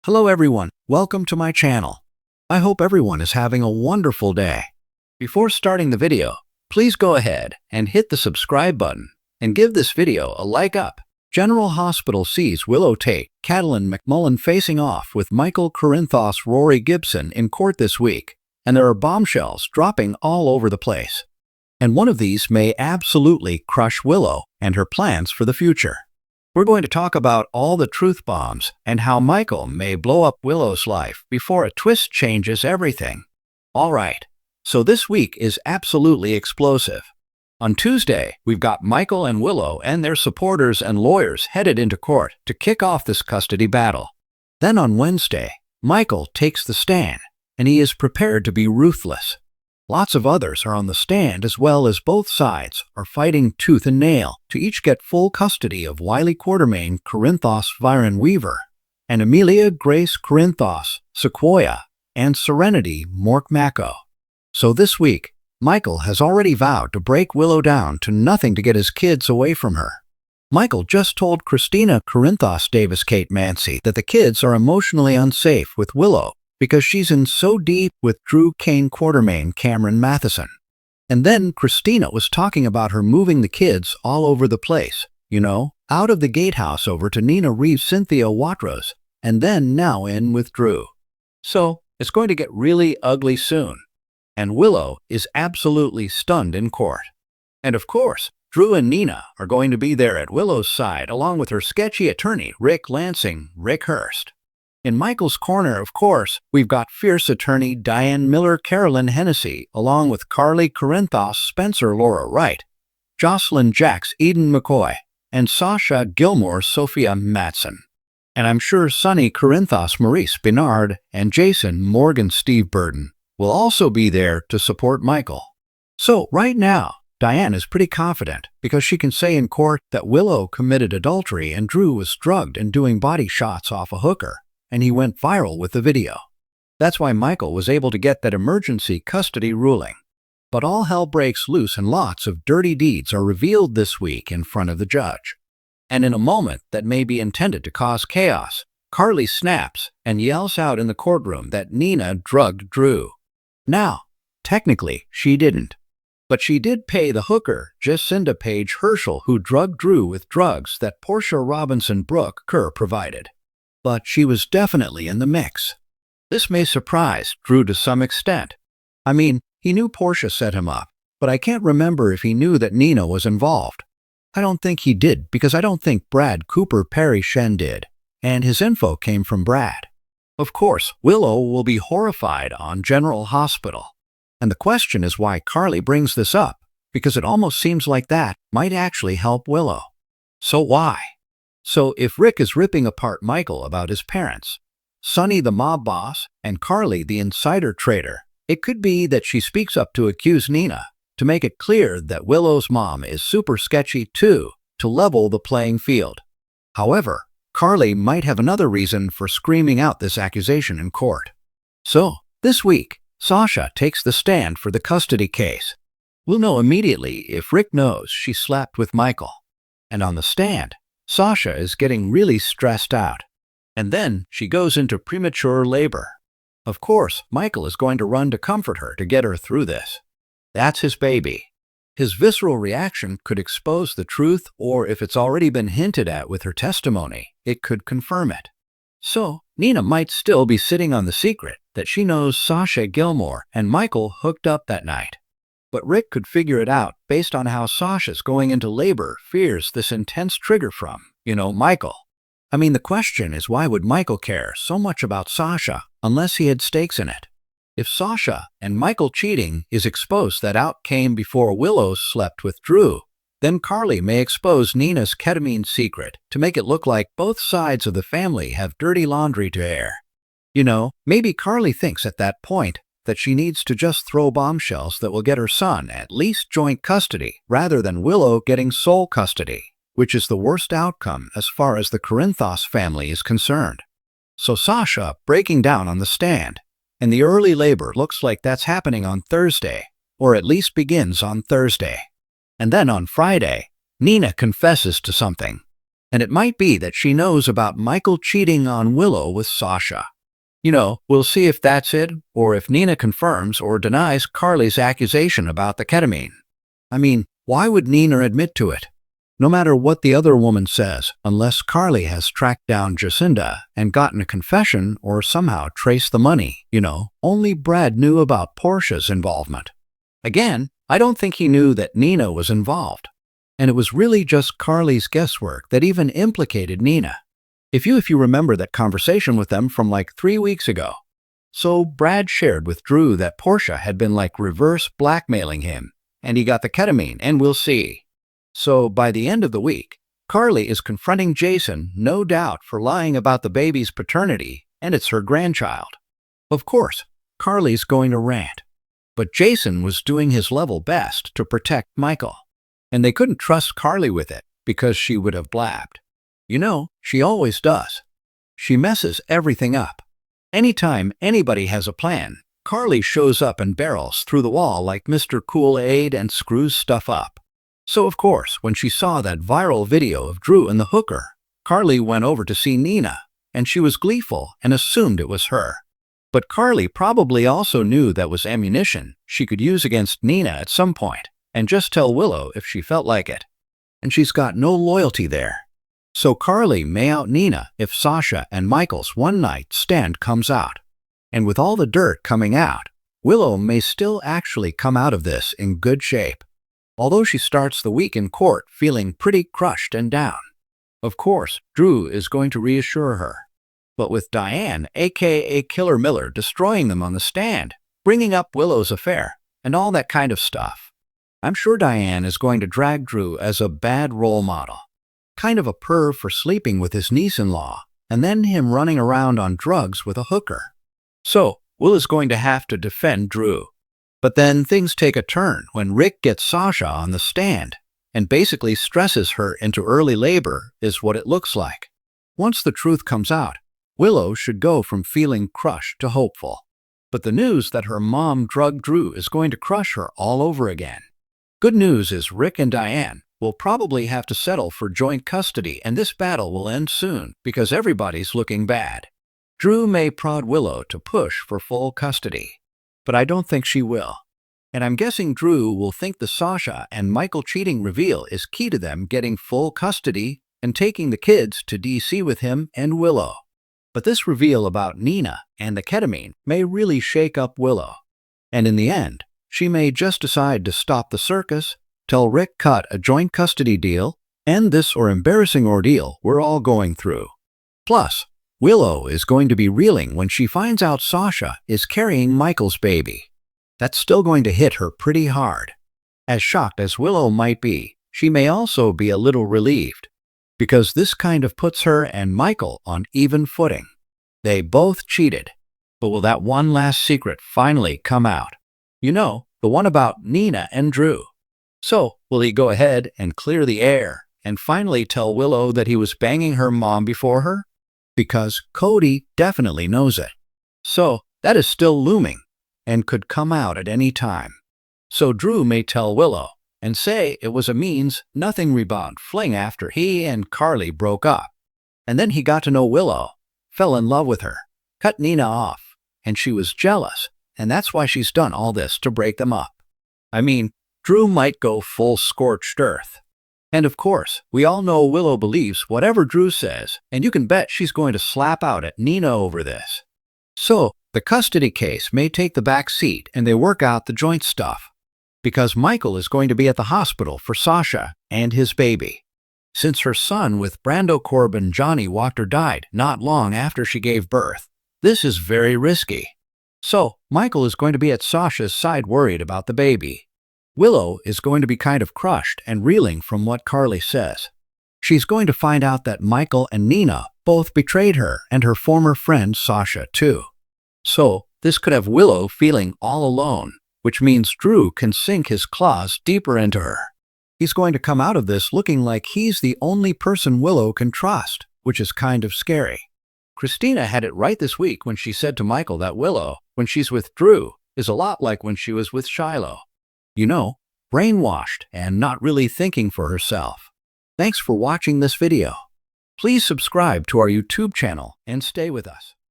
Hello everyone, welcome to my channel. I hope everyone is having a wonderful day. Before starting the video, please go ahead and hit the subscribe button and give this video a like up. General Hospital sees Willow Tate, Catalin McMullen facing off with Michael Corinthos Rory Gibson in court this week, and there are bombshells dropping all over the place. And one of these may absolutely crush Willow and her plans for the future. We're going to talk about all the truth bombs and how Michael may blow up Willow's life before a twist changes everything. Alright, so this week is absolutely explosive. On Tuesday, we've got Michael and Willow and their supporters and lawyers headed into court to kick off this custody battle. Then on Wednesday, Michael takes the stand, and he is prepared to be ruthless. Lots of others are on the stand as well as both sides are fighting tooth and nail to each get full custody of Wiley Quartermain Corinthos Viren Weaver and Amelia Grace Corinthos Sequoia and Serenity Mork-Mako. So this week, Michael has already vowed to break Willow down to nothing to get his kids away from her. Michael just told Christina Corinthos Davis Kate Mancy that the kids are emotionally unsafe with Willow because she's in so deep with Drew Kane Quartermain Cameron Matheson. And then Christina was talking about her moving the kids all over the place, out of the gatehouse over to Nina Reeves Cynthia Watros, and then now in with Drew. So it's going to get really ugly soon. And Willow is absolutely stunned in court. And of course, Drew and Nina are going to be there at Willow's side along with her sketchy attorney Rick Lansing, Rick Hurst. In Michael's corner, of course, we've got fierce attorney Diane Miller Carolyn Hennessy, along with Carly Corinthos Spencer Laura Wright, Jocelyn Jacks Eden McCoy, and Sasha Gilmore Sophia Matson. And I'm sure Sonny Corinthos Maurice Bernard and Jason Morgan Steve Burden will also be there to support Michael. So right now, Diane is pretty confident because she can say in court that Willow committed adultery and Drew was drugged and doing body shots off a hooker, and he went viral with the video. That's why Michael was able to get that emergency custody ruling. But all hell breaks loose and lots of dirty deeds are revealed this week in front of the judge. And in a moment that may be intended to cause chaos, Carly snaps and yells out in the courtroom that Nina drugged Drew. Now, technically, she didn't. But she did pay the hooker, Jacinda Page Herschel, who drugged Drew with drugs that Portia Robinson Brooke Kerr provided. But she was definitely in the mix. This may surprise Drew to some extent. I mean, he knew Portia set him up, but I can't remember if he knew that Nina was involved. I don't think he did because I don't think Brad Cooper Perry Shen did, and his info came from Brad. Of course, Willow will be horrified on General Hospital. And the question is why Carly brings this up, because it almost seems like that might actually help Willow. So why? So if Rick is ripping apart Michael about his parents, Sonny the mob boss, and Carly the insider trader, it could be that she speaks up to accuse Nina, to make it clear that Willow's mom is super sketchy too, to level the playing field. However, Carly might have another reason for screaming out this accusation in court. So, this week, Sasha takes the stand for the custody case. We'll know immediately if Rick knows she slept with Michael. And on the stand, Sasha is getting really stressed out, and then she goes into premature labor. Of course, Michael is going to run to comfort her to get her through this. That's his baby. His visceral reaction could expose the truth, or if it's already been hinted at with her testimony, it could confirm it. So, Nina might still be sitting on the secret that she knows Sasha Gilmore and Michael hooked up that night. But Rick could figure it out based on how Sasha's going into labor fears this intense trigger from, Michael. I mean, the question is why would Michael care so much about Sasha unless he had stakes in it? If Sasha and Michael cheating is exposed that out came before Willow slept with Drew, then Carly may expose Nina's ketamine secret to make it look like both sides of the family have dirty laundry to air. Maybe Carly thinks at that point that she needs to just throw bombshells that will get her son at least joint custody rather than Willow getting sole custody, which is the worst outcome as far as the Corinthos family is concerned. So Sasha breaking down on the stand, and the early labor looks like that's happening on Thursday, or at least begins on Thursday. And then on Friday, Nina confesses to something. And it might be that she knows about Michael cheating on Willow with Sasha. We'll see if that's it, or if Nina confirms or denies Carly's accusation about the ketamine. I mean, why would Nina admit to it? No matter what the other woman says, unless Carly has tracked down Jacinda and gotten a confession or somehow traced the money, only Brad knew about Portia's involvement. Again, I don't think he knew that Nina was involved. And it was really just Carly's guesswork that even implicated Nina. If you remember that conversation with them from like 3 weeks ago. So Brad shared with Drew that Portia had been like reverse blackmailing him, and he got the ketamine, and we'll see. So by the end of the week, Carly is confronting Jason, no doubt, for lying about the baby's paternity, and it's her grandchild. Of course, Carly's going to rant. But Jason was doing his level best to protect Michael. And they couldn't trust Carly with it because she would have blabbed. She always does. She messes everything up. Anytime anybody has a plan, Carly shows up and barrels through the wall like Mr. Kool-Aid and screws stuff up. So of course, when she saw that viral video of Drew and the hooker, Carly went over to see Nina, and she was gleeful and assumed it was her. But Carly probably also knew that was ammunition she could use against Nina at some point, and just tell Willow if she felt like it. And she's got no loyalty there. So Carly may out Nina if Sasha and Michael's one-night stand comes out. And with all the dirt coming out, Willow may still actually come out of this in good shape, although she starts the week in court feeling pretty crushed and down. Of course, Drew is going to reassure her. But with Diane, aka Killer Miller, destroying them on the stand, bringing up Willow's affair, and all that kind of stuff, I'm sure Diane is going to drag Drew as a bad role model. Kind of a perv for sleeping with his niece-in-law, and then him running around on drugs with a hooker. So, Will is going to have to defend Drew. But then things take a turn when Rick gets Sasha on the stand and basically stresses her into early labor, is what it looks like. Once the truth comes out, Willow should go from feeling crushed to hopeful. But the news that her mom drugged Drew is going to crush her all over again. Good news is Rick and Diane will probably have to settle for joint custody, and this battle will end soon because everybody's looking bad. Drew may prod Willow to push for full custody, but I don't think she will. And I'm guessing Drew will think the Sasha and Michael cheating reveal is key to them getting full custody and taking the kids to DC with him and Willow. But this reveal about Nina and the ketamine may really shake up Willow. And in the end, she may just decide to stop the circus, tell Rick cut a joint custody deal, end this embarrassing ordeal we're all going through. Plus, Willow is going to be reeling when she finds out Sasha is carrying Michael's baby. That's still going to hit her pretty hard. As shocked as Willow might be, she may also be a little relieved, because this kind of puts her and Michael on even footing. They both cheated, but will that one last secret finally come out? The one about Nina and Drew. So, will he go ahead and clear the air and finally tell Willow that he was banging her mom before her? Because Cody definitely knows it. So, that is still looming and could come out at any time. So Drew may tell Willow and say it was a means-nothing rebound fling after he and Carly broke up. And then he got to know Willow, fell in love with her, cut Nina off, and she was jealous, and that's why she's done all this to break them up. I mean, Drew might go full scorched earth. And of course, we all know Willow believes whatever Drew says, and you can bet she's going to slap out at Nina over this. So, the custody case may take the back seat and they work out the joint stuff, because Michael is going to be at the hospital for Sasha and his baby. Since her son with Brando Corbin Johnny Walker died not long after she gave birth, this is very risky. So, Michael is going to be at Sasha's side worried about the baby. Willow is going to be kind of crushed and reeling from what Carly says. She's going to find out that Michael and Nina both betrayed her and her former friend Sasha too. So, this could have Willow feeling all alone, which means Drew can sink his claws deeper into her. He's going to come out of this looking like he's the only person Willow can trust, which is kind of scary. Christina had it right this week when she said to Michael that Willow, when she's with Drew, is a lot like when she was with Shiloh. Brainwashed and not really thinking for herself. Thanks for watching this video. Please subscribe to our YouTube channel and stay with us.